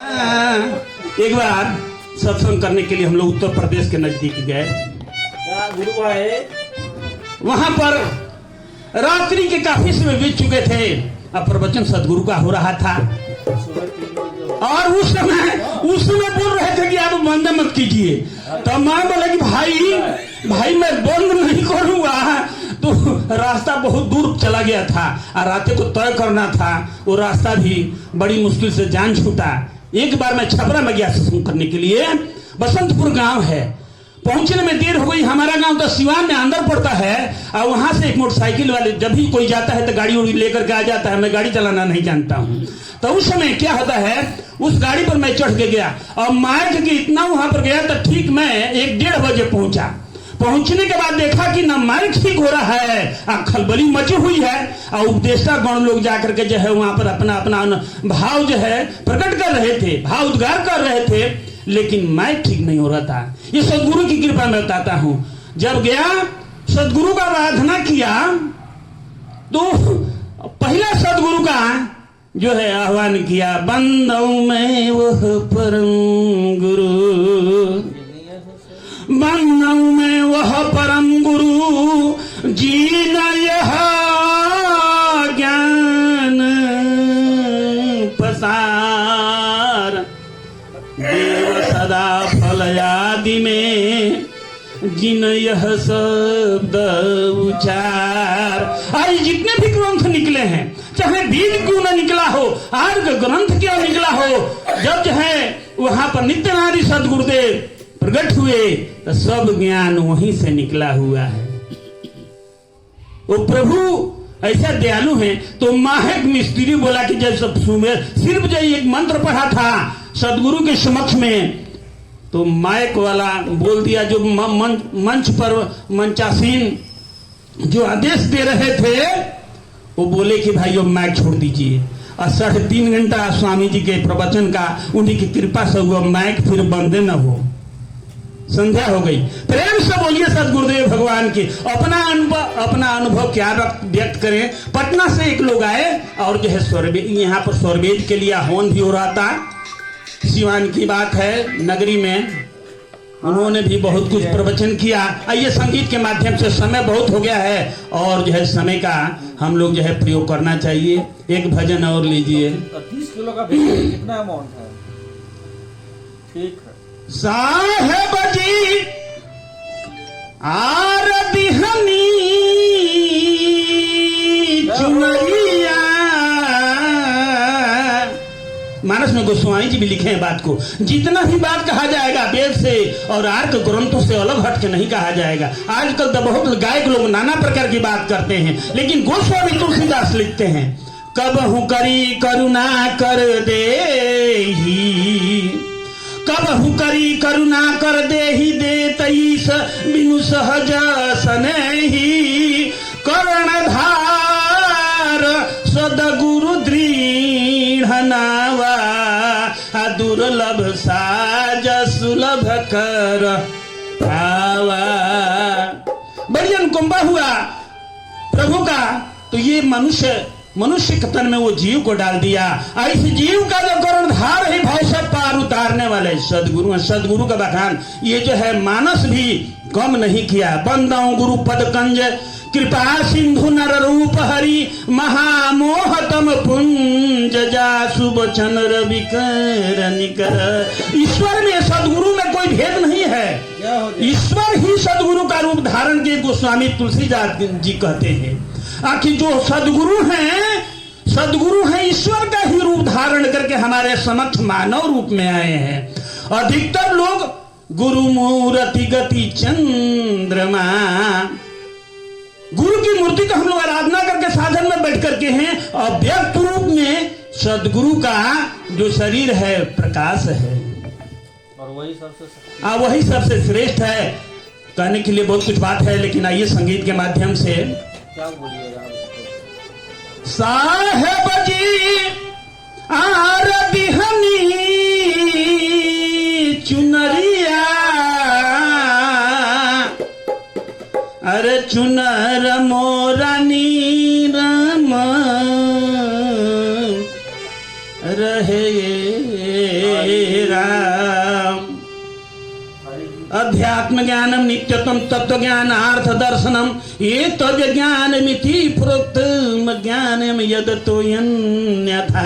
एक बार सत्संग करने के लिए हम लोग उत्तर प्रदेश के नजदीक गए। वहां पर रात्रि के काफी समय बीत चुके थे। अब प्रवचन सदगुरु का हो रहा था और उस समय बोल रहे थे कि आप बंद मत कीजिए। तो मैं बोले कि भाई मैं बंद नहीं करूंगा। तो रास्ता बहुत दूर चला गया था और रात को तय करना था। वो रास्ता भी बड़ी मुश्किल से जान छूटा। एक बार मैं छपरा में गया सत्संग करने के लिए। बसंतपुर गांव है, पहुंचने में देर हो गई। हमारा गांव तो सिवान में अंदर पड़ता है और वहां से एक मोटरसाइकिल वाले जब भी कोई जाता है तो गाड़ी उड़ी लेकर के आ जाता है। मैं गाड़ी चलाना नहीं जानता हूं। तो उस समय क्या होता है, उस गाड़ी पर मैं चढ़ के गया और मार्ग के इतना वहां पर गया तो ठीक मैं 1-1:30 बजे पहुंचा। पहुंचने के बाद देखा कि न मार्ग ठीक हो रहा है, खलबली मची हुई है और उपदेष्टा गण लोग जाकर के जो है वहां पर अपना अपना भाव जो है प्रकट कर रहे थे, भाव उद्गार कर रहे थे, लेकिन मार्ग ठीक नहीं हो रहा था। ये सदगुरु की कृपा में बताता हूं। जब गया सदगुरु का आराधना किया तो पहला सदगुरु का जो है आह्वान किया, बंदौ में वह परम गुरु, बंदौ में वह परम गुरु, जीना यह ज्ञान पसार, देव सदा फल आदि में जिन यह शब्द उचार। आज जितने भी ग्रंथ निकले हैं, चाहे वेद क्यों न निकला हो, आर्ग ग्रंथ क्यों निकला हो, जब जो है वहां पर नित्यानंद सदगुरुदेव प्रकट हुए तो सब ज्ञान वहीं से निकला हुआ है। वो प्रभु ऐसा दयालु है। तो माहक मिस्त्री बोला कि जब सब सुमेर सिर्फ जो एक मंत्र पढ़ा था सदगुरु के समक्ष में, तो माइक वाला बोल दिया, जो मंच पर मंचासीन जो आदेश दे रहे थे वो बोले कि भाई अब माइक छोड़ दीजिए। और 3.5 घंटा स्वामी जी के प्रवचन का उन्हीं की कृपा से हुआ, माइक फिर बंद न हो। संध्या हो गई। प्रेम से बोलिए सदगुरुदेव भगवान की। अपना अनुभव क्या व्यक्त करें। पटना से एक लोग आए और जो है यहाँ पर स्वरवेद के लिए हवन भी हो रहा था। सिवान की बात है, नगरी में उन्होंने भी बहुत कुछ प्रवचन किया। आइए संगीत के माध्यम से, समय बहुत हो गया है और जो है समय का हम लोग जो है प्रयोग करना चाहिए। एक भजन और लीजिए। 30 किलो का कितना अमाउंट है? ठीक है। साहेब जी आरदिहनी चुनरिया। मानस में गोस्वामी जी भी लिखे हैं बात को। जितना भी बात कहा जाएगा वेद से और आर्क ग्रंथों से अलग हट के नहीं कहा जाएगा। आजकल तो बहुत गायक लोग नाना प्रकार की बात करते हैं, लेकिन गोस्वामी तुलसीदास लिखते हैं, कबहु करी करुणा कर दे, कबहु करी करुणा कर दे ही दे तईस बिनु सहज सनेही, कर्णधार सदगुरु दृढ़ नावा, दुर्लभ साज सुलभ कर आवा। बड़ी अनुकंपा हुआ प्रभु का। तो ये मनुष्य कथन में वो जीव को डाल दिया। इस जीव का जो कर्णधार है भाव से पार उतारने वाले सदगुरु का बखान ये जो है मानस भी कम नहीं किया। बंदाओं गुरु पद कंज कृपा सिंधु नर रूप हरि, महामोहतम पुंज जासु बचन रवि कर निकर। ईश्वर में सदगुरु में कोई भेद नहीं है। ईश्वर ही सदगुरु का रूप धारण किए। गोस्वामी तुलसीदास जी कहते हैं आखिर जो सदगुरु हैं ईश्वर का ही रूप धारण करके हमारे समक्ष मानव रूप में आए हैं। अधिकतर लोग गुरु मूर्ति गति चंद्रमा, गुरु की मूर्ति तो हम लोग आराधना करके साधन में बैठ करके हैं, और व्यक्त रूप में सदगुरु का जो शरीर है प्रकाश है और वही सबसे श्रेष्ठ है। कहने के लिए बहुत कुछ बात है, लेकिन आइए संगीत के माध्यम से क्या बोलिएगा। साहेब जी आरदिहनी चुनरिया, अरे चुनर मोरानी रम रहे राम। अध्यात्म ज्ञानम नित्यतम तत्व ज्ञान अर्थ दर्शनम ये तद ज्ञानमिति प्रोक्तम ज्ञानम यदतो अन्यथा।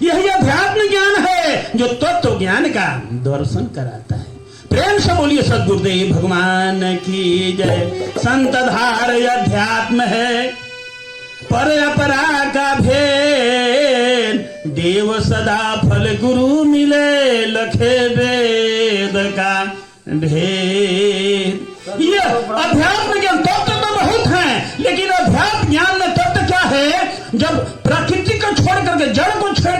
यही अध्यात्म ज्ञान है जो तत्व ज्ञान का दर्शन कराता है। प्रेम से बोलिए सद्गुरुदेव भगवान की जय। संत धार अध्यात्म है पर अपरा का भेद, देव सदा फल गुरु मिले लखे वेद का भेद। ये अध्यात्म ज्ञान तत्व तो बहुत है, लेकिन अध्यात्म ज्ञान में तत्व क्या है? जब प्रकृति को छोड़ करके, जड़ को छोड़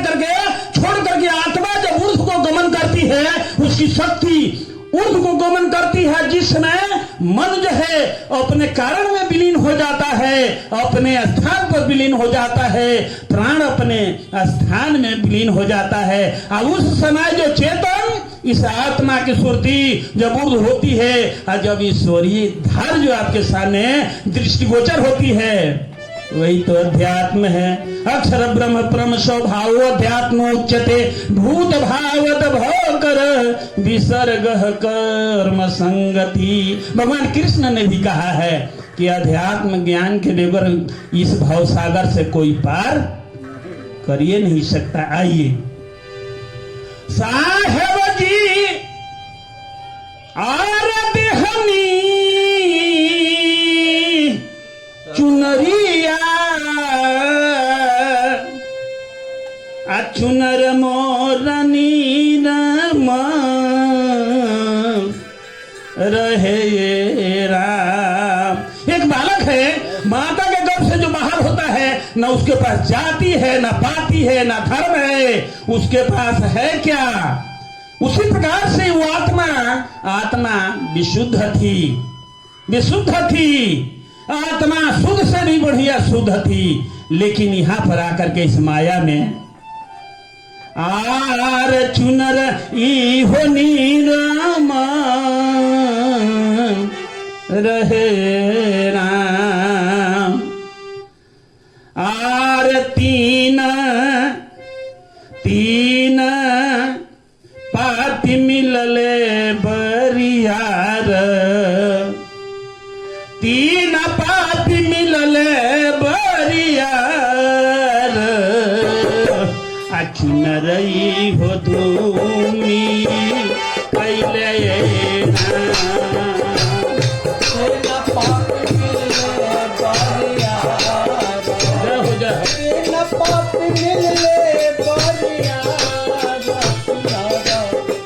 करके आत्मा जब ऊर्ध्व को गमन करती है, उसकी शक्ति ऊर्ध्व को गमन करती है, जिसमें मन जो है अपने कारण में विलीन हो जाता है, अपने स्थान पर विलीन हो जाता है, प्राण अपने स्थान में विलीन हो जाता है। और उस समय जो चेतन इस आत्मा की सुरती जब ऊर्ध्व होती है और जब ईश्वरीय धार जो आपके सामने दृष्टिगोचर होती है, वही तो अध्यात्म है। अक्षर ब्रह्म परम स्वभाव अध्यात्म उच्यते, भूत भावत भोकर विसर्ग कर्म संगति। भगवान कृष्ण ने भी कहा है कि अध्यात्म ज्ञान के बगैर इस भाव सागर से कोई पार करिए नहीं सकता। आइए साहेब जी आरती हमी चुनरिया चुनर मोरनी राम रहे राम। एक बालक है, माता के गर्भ से जो बाहर होता है, न उसके पास जाति है, न पाति है, न धर्म है, उसके पास है क्या? उसी प्रकार से वो आत्मा विशुद्ध थी, आत्मा शुद्ध से भी बढ़िया शुद्ध थी। लेकिन यहां पर आकर के इस माया में आर चुनर ई हो नीराम रहे राम। आर तीन पाति मिलले बरियार, तीन पाति मिलले बरियार। चुनरई हो धूमी कैले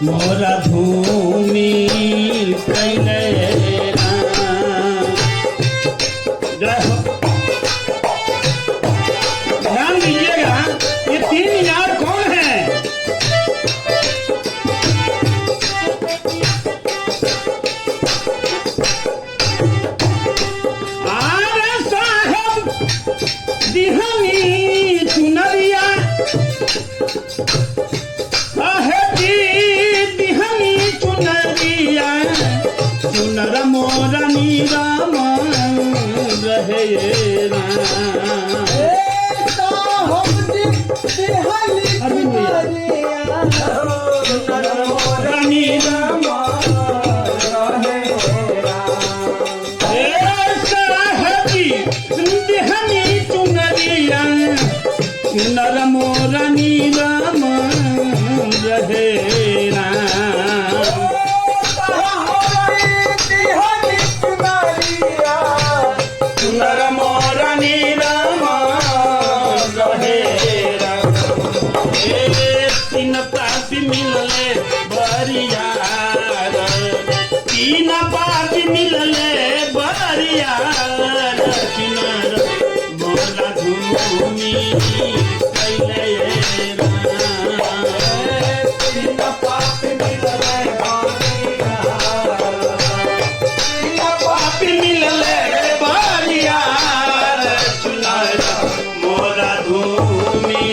मोरा धूमी कैले। ध्यान दीजिएगा, ये तीन यार कौन है? आरे साहब दिहनी चुनरिया, साहेब दिहनी चुनरिया, चुनर मोरनी राम रहे राम। चुनर मोरनी राम रहे राम। चुनर मोरनी राम रहे राम। तीन पापी मिलले बरियार, तीन पापी मिलले बरियार। चुनर मोरा धूमी कैले राम। तीन पापी मिलले बरियार, तीन पापी मिलले बरियार। चुनर मोरा धूमी।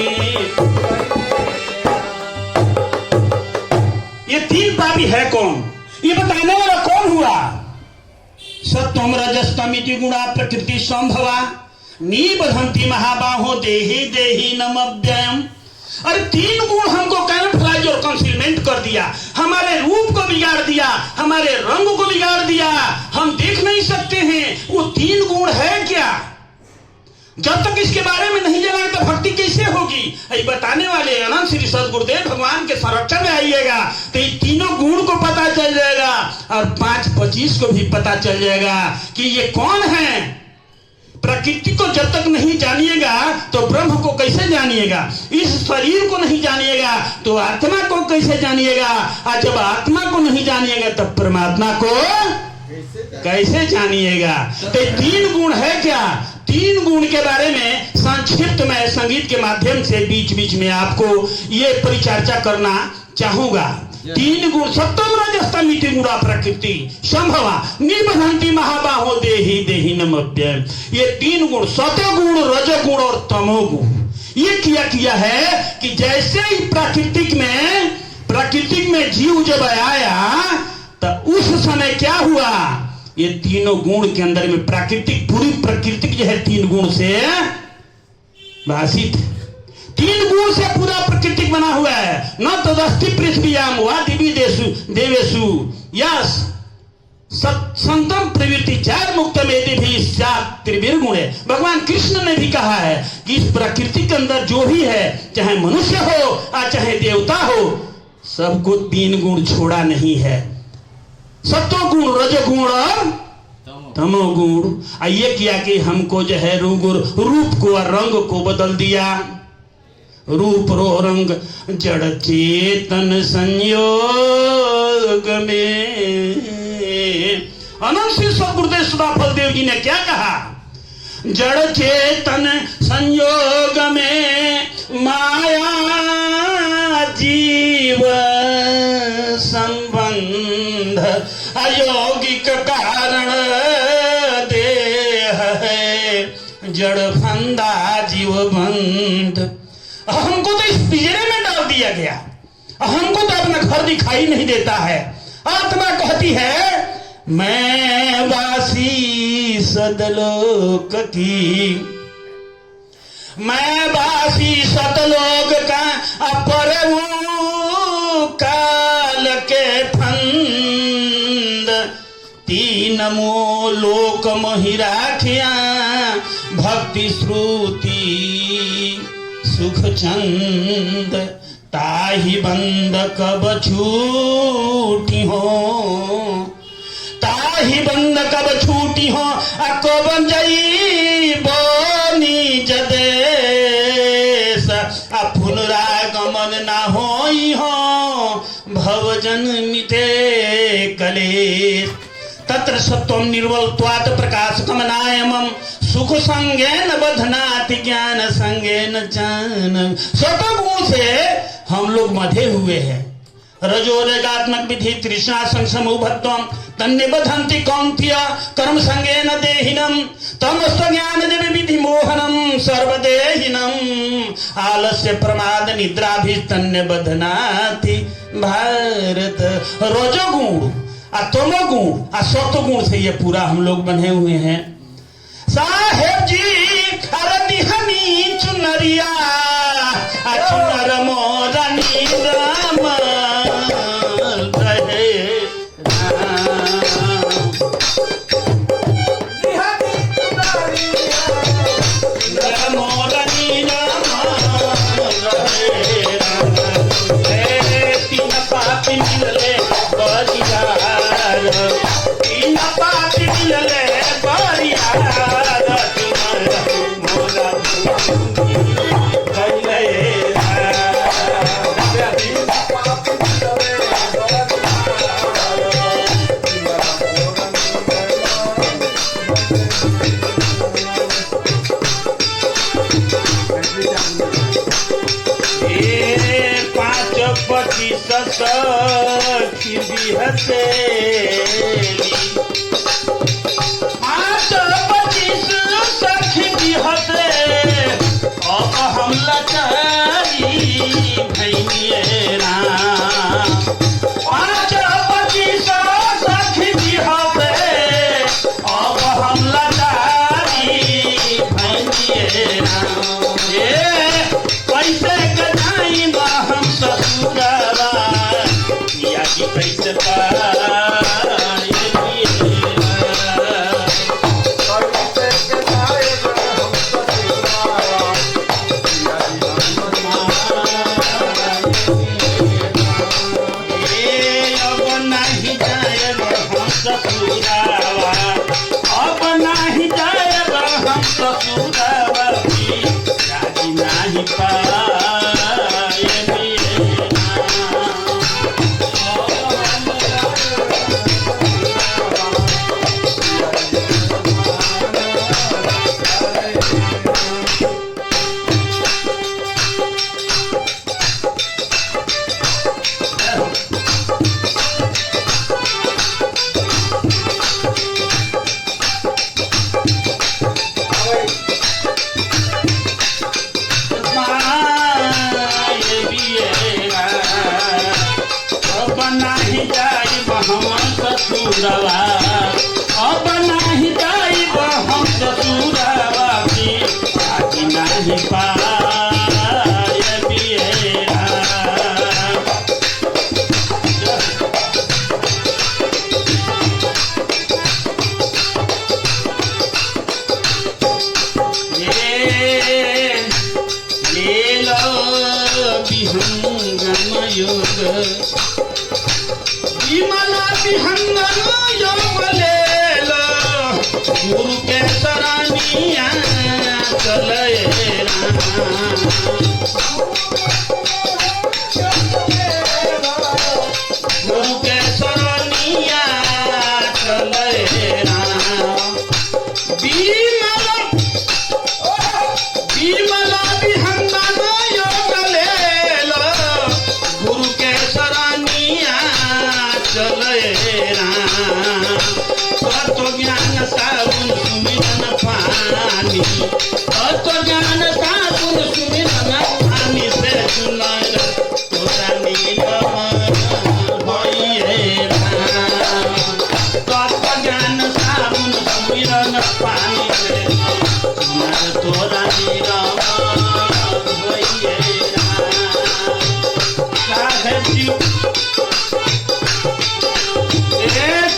ये तीन पापी है कौन? ये बताने वाला कौन हुआ? सत्वम रजस्तमिति गुणा प्रकृति संभवा निबधंती महाबाहो देहि देहि नमव्ययम्। अरे 3 गुण हमको कैमोफ्लेज और कंसीलमेंट कर दिया, हमारे रूप को बिगाड़ दिया, हमारे रंग को बिगाड़ दिया, हम देख नहीं सकते हैं। वो 3 गुण है क्या? जब तक इसके बारे में नहीं जाना तो भक्ति कैसे होगी? ये बताने वाले अनंत श्री सदगुरुदेव भगवान के संरक्षण में आइएगा तो ये तीनों गुण को पता चल जाएगा और 5-25 को भी पता चल जाएगा कि ये कौन है। प्रकृति को जब तक नहीं जानिएगा तो ब्रह्म को कैसे जानिएगा? इस शरीर को नहीं जानिएगा तो आत्मा को कैसे जानिएगा? और जब आत्मा को नहीं जानिएगा तब परमात्मा को कैसे जानिएगा? तो 3 गुण है क्या? 3 गुण के बारे में संक्षिप्त में संगीत के माध्यम से बीच बीच में आपको ये परिचर्चा करना चाहूंगा। 3 गुण सत्वम रजस्तम इति गुणा प्रकृति संभवा निबधन्ति महाबाहो देहि देहि नमप्ययम्। ये 3 गुण सत्वगुण, रजोगुण और तमोगुण ये किया है कि जैसे ही प्राकृतिक में जीव जब आया तो उस समय क्या हुआ? ये तीनों गुण के अंदर में पूरी प्रकृति जो है 3 गुण से भाषित, 3 गुण से पूरा प्रकृति बना हुआ है। न तदस्ति पृथ्व्याम वा दिवी देवेशु यस संतम प्रवृत्ति 4 मुक्त में भी त्रिविर्गुण है। भगवान कृष्ण ने भी कहा है कि इस प्रकृति के अंदर जो भी है, चाहे मनुष्य हो या चाहे देवता हो, सबको 3 गुण छोड़ा नहीं है। सत्वगुण, रजोगुण और तमोगुण। ये किया कि हमको जो है रूप को और रंग को बदल दिया। रूप रो रंग जड़ चेतन संयोग में। अनंत श्री सदगुरुदेव सुधाफल देव जी ने क्या कहा? जड़ चेतन संयोग में माया जीव संबंध अयोगिक कारण देह है जड़ फंदा जीव बंध। हमको तो इस पिंजरे में डाल दिया गया, हमको तो अपना घर दिखाई नहीं देता है। आत्मा कहती है मैं वासी सदलोक की, मैं वासी सतलोक का अपर काल के फंद। 3 लोक मोहि राखिया भक्ति श्रुति सुख चंद। ताहि बंद कब छूटी हो, ताहि बंद कब छूटी हो, कब जई बोनी जदेश। पुनरागमन ना होई हो भवजन मिटे कलेश। तत्र सत्वम निर्वलत्वात् प्रकाशकमनायमं सुख संगेन बधनाति ज्ञान संगेन ज्ञान। सत्वगुण से हम लोग मधे हुए हैं। रजोरेगात्मक विधि तृष्णा संसमुभत्वम तन्ने बधन्ति कौन्त्य कर्म संगेन देहिनम। तमस्व ज्ञान जब विधि मोहनम सर्वदेहिनम। आलस्य प्रमाद निद्रा भी तन्ने बधनाति भारत। रजोगुण तमोगुण सत्वगुण से ये पूरा हम लोग बने हुए हैं। साहेब जी अरनिहनी चुनरिया चुनर मोरनी राम रहे मोरनी राम रहे। 3 पापी मिलले बरियार, 3 पापी मिलले बरियार। सखी बिहसेली 5-25 सखी बिहसे। अब हम लाचारी भैनिए राम। 5-25 सखी बिहसे। अब हम लाचारी भैनिए राम। कैसे कजाई अब नाही जाइब हम ससुरवा की आजी नाही पायब येरा। ले लो विहंगम योग विमला विहंगम योग ले लो गुरु के शरणिया चले गुरु के शरणिया चले विमला विहंगम योग ले लो गुरु के शरणिया चले तत्व ज्ञान साबुन सुमिरन पानी तत्व ज्ञान साबुन सुमिरन पानी से सुनर तोरा नीलम भइए तत्व ज्ञान साबुन सुमिरन पानी से सुनर तोरा नीलम भइए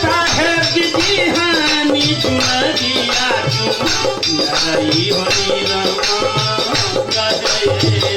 साहेब जी हानि चुनरिया चुनरी हरि राम गजय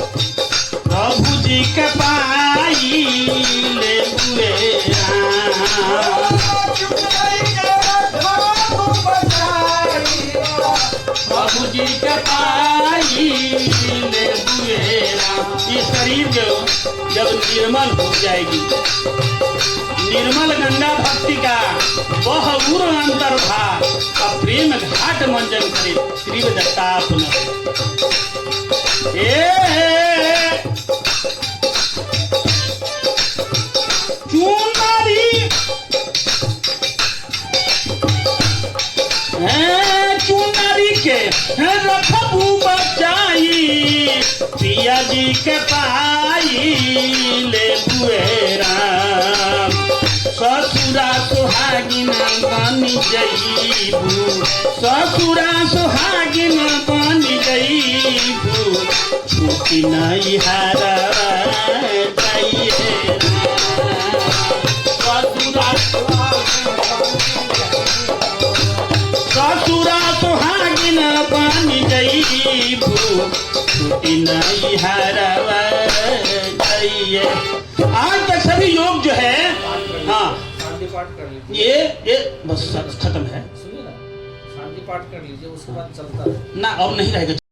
प्रभु जी के पाई ले प्रभु जी के पाई ले ये शरीर जो जब निर्मल हो जाएगी निर्मल गंगा भक्ति का वह गुरु अंतर्भाव और प्रेम घाट मंजन करे श्री दत्तापन चुनरी के रखबू बचाई पिया जी के पाई ले बुएरा ससुरा सुहागिन बनी जईबू ससुरा सुहागिन बनी जईबू छुट्टी नहीं हारा जाइए ससुरा सुहागिन बनी जईबू छुट्टी नहीं हारा जाइए। आज तक सभी योग जो है हाँ शांति पाठ कर लीजिए ये बस खत्म है सुनिए ना शांति पाठ कर लीजिए उसके बाद चलता है ना अब नहीं रहेगा।